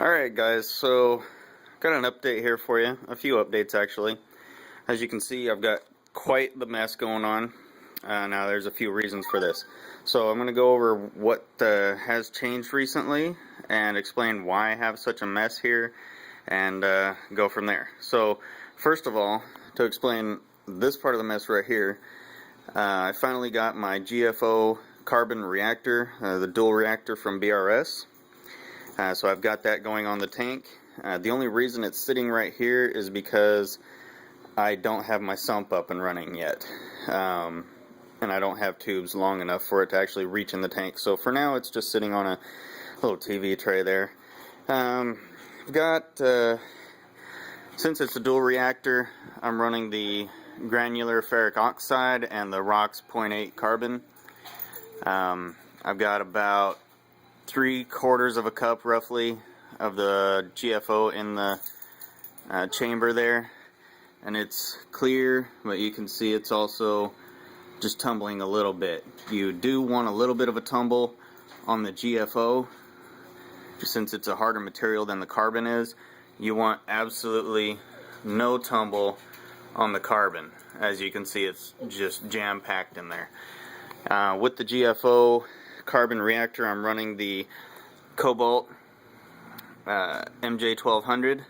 Alright guys, so got an update here for you, a few updates actually. As you can see, I've got quite the mess going on. Now there's a few reasons for this. So I'm going to go over what has changed recently and explain why I have such a mess here and go from there. So first of all, to explain this part of the mess right here, I finally got my GFO carbon reactor, the dual reactor from BRS. So I've got that going on the tank. The only reason it's sitting right here is because I don't have my sump up and running yet. And I don't have tubes long enough for it to actually reach in the tank. So for now it's just sitting on a little TV tray there. I've got, since it's a dual reactor, I'm running the granular ferric oxide and the ROX 0.8 carbon. I've got about 3/4 of a cup roughly of the GFO in the chamber there, and it's clear, but you can see it's also just tumbling a little bit. You do want a little bit of a tumble on the GFO, since it's a harder material than the carbon is. You want absolutely no tumble on the carbon. As you can see, it's just jam-packed in there. With the GFO carbon reactor, I'm running the Cobalt MJ-1200.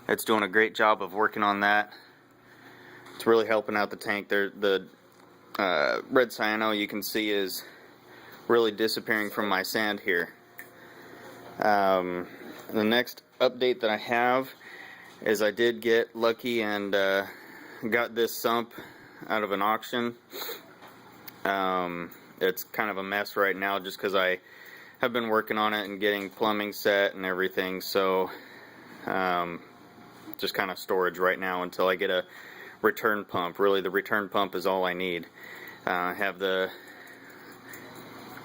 It's doing a great job of working on that. It's really helping out the tank. The red cyano, you can see, is really disappearing from my sand here. The next update that I have is I did get lucky and got this sump out of an auction. It's kind of a mess right now just because I have been working on it and getting plumbing set and everything, so just kind of storage right now until I get a return pump. Really, the return pump is all I need. I have the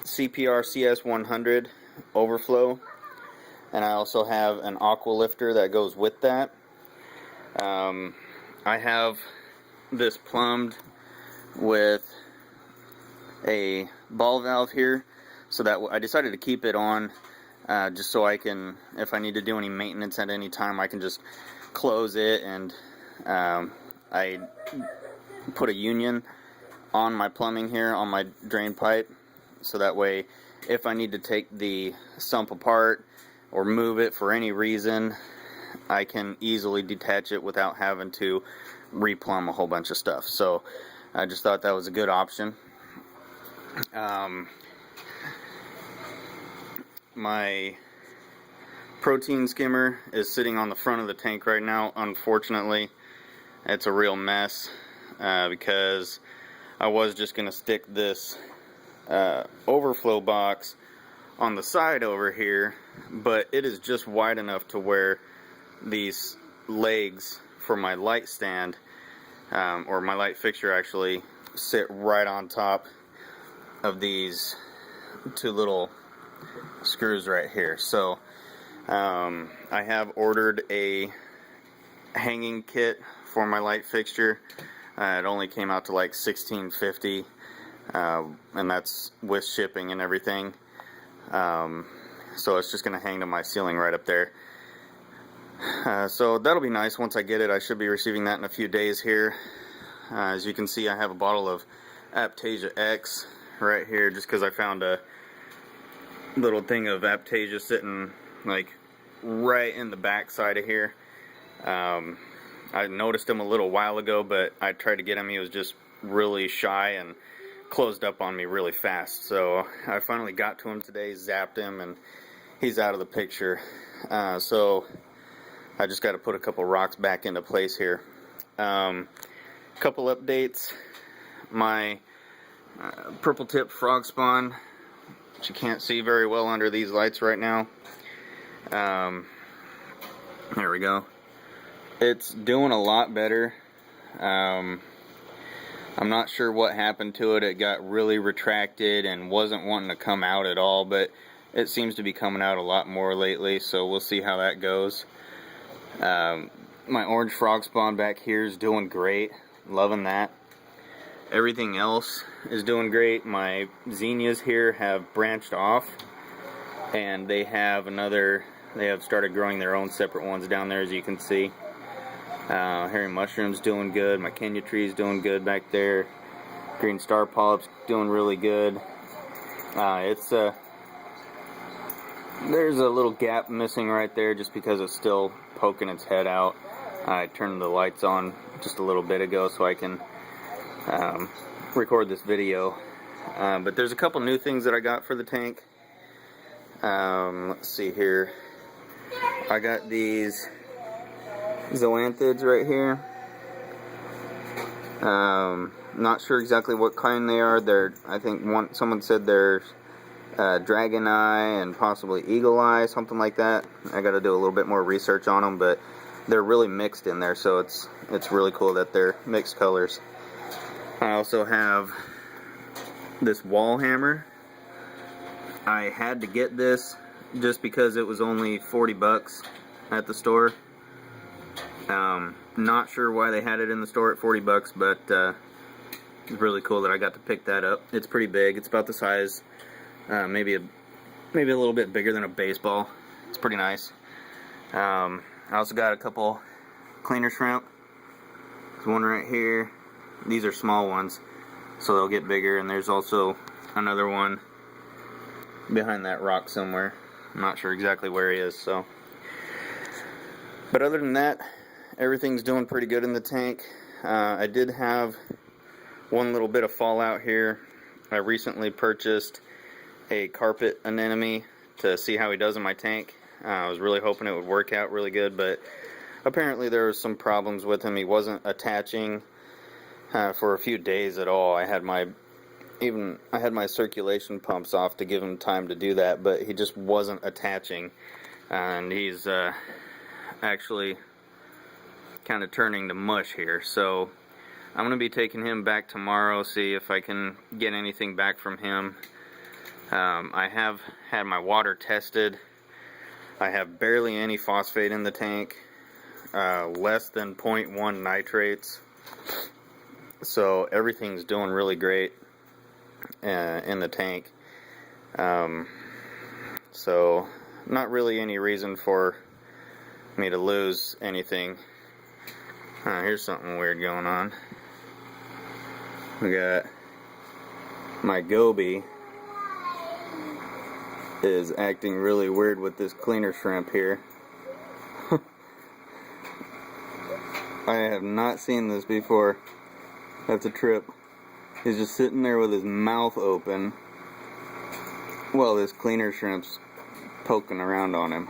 CPR CS-100 overflow, and I also have an aqualifter that goes with that. I have this plumbed with a ball valve here, so that I decided to keep it on just so I can, if I need to do any maintenance at any time, I can just close it. And I put a union on my plumbing here on my drain pipe, so that way if I need to take the sump apart or move it for any reason, I can easily detach it without having to replumb a whole bunch of stuff. So I just thought that was a good option. My protein skimmer is sitting on the front of the tank right now. Unfortunately, it's a real mess because I was just going to stick this overflow box on the side over here, but it is just wide enough to where these legs for my light stand, or my light fixture actually, sit right on top of these two little screws right here. So I have ordered a hanging kit for my light fixture. It only came out to like $16.50, and that's with shipping and everything. So it's just gonna hang to my ceiling right up there. So that'll be nice once I get it. I should be receiving that in a few days here. As you can see, I have a bottle of Aptasia X right here, just because I found a little thing of Aptasia sitting like right in the back side of here. I noticed him a little while ago, but I tried to get him. He was just really shy and closed up on me really fast. So I finally got to him today, zapped him, and he's out of the picture. So I just got to put a couple rocks back into place here. Couple updates. My purple tip frog spawn, which you can't see very well under these lights right now. There we go. It's doing a lot better. I'm not sure what happened to it. It got really retracted and wasn't wanting to come out at all, but it seems to be coming out a lot more lately, so we'll see how that goes. My orange frog spawn back here is doing great. Loving that. Everything else is doing great. My zinnias here have branched off, and they have another They have started growing their own separate ones down there, as you can see. Herring mushroom's doing good. My Kenya tree's doing good back there. Green star polyp's doing really good. There's a little gap missing right there just because it's still poking its head out. I turned the lights on just a little bit ago so I can record this video. But there's a couple new things that I got for the tank. Let's see here. I got these zoanthids right here. Not sure exactly what kind they are. I think someone said they're dragon eye and possibly eagle eye, something like that. I got to do a little bit more research on them, but they're really mixed in there, so it's really cool that they're mixed colors. I also have this wall hammer. I had to get this just because it was only 40 bucks at the store. Not sure why they had it in the store at 40 bucks, but it's really cool that I got to pick that up. It's pretty big. It's about the size, maybe a little bit bigger than a baseball. It's pretty nice. I also got a couple cleaner shrimp. There's one right here. These are small ones, so they'll get bigger, and there's also another one behind that rock somewhere. I'm not sure exactly where he is, so. But other than that, everything's doing pretty good in the tank. I did have one little bit of fallout here. I recently purchased a carpet anemone to see how he does in my tank. I was really hoping it would work out really good, but apparently there was some problems with him. He wasn't attaching for a few days at all. I had my circulation pumps off to give him time to do that, but he just wasn't attaching, and he's actually kind of turning to mush here. So I'm going to be taking him back tomorrow, see if I can get anything back from him. I have had my water tested. I have barely any phosphate in the tank, less than 0.1 nitrates, so everything's doing really great in the tank. So not really any reason for me to lose anything. Here's something weird going on. We got my goby is acting really weird with this cleaner shrimp here. I have not seen this before. That's a trip. He's just sitting there with his mouth open while this cleaner shrimp's poking around on him.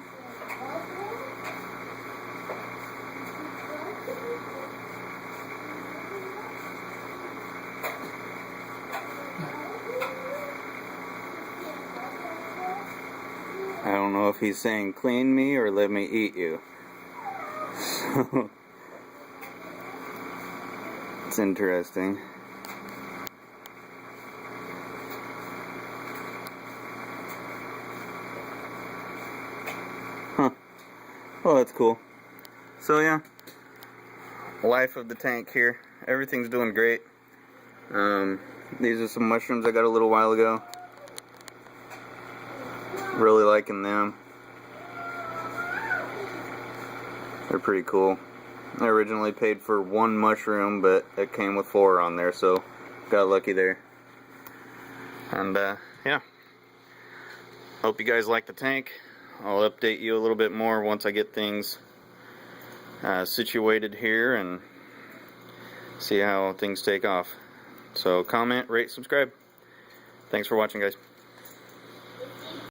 I don't know if he's saying clean me or let me eat you. So it's interesting. Huh. Well, that's cool. So yeah, life of the tank here. Everything's doing great. These are some mushrooms I got a little while ago. Really liking them. They're pretty cool. I originally paid for one mushroom, but it came with 4 on there, so got lucky there. And yeah, hope you guys like the tank. I'll update you a little bit more once I get things situated here and see how things take off. So comment, rate, subscribe. Thanks for watching, guys.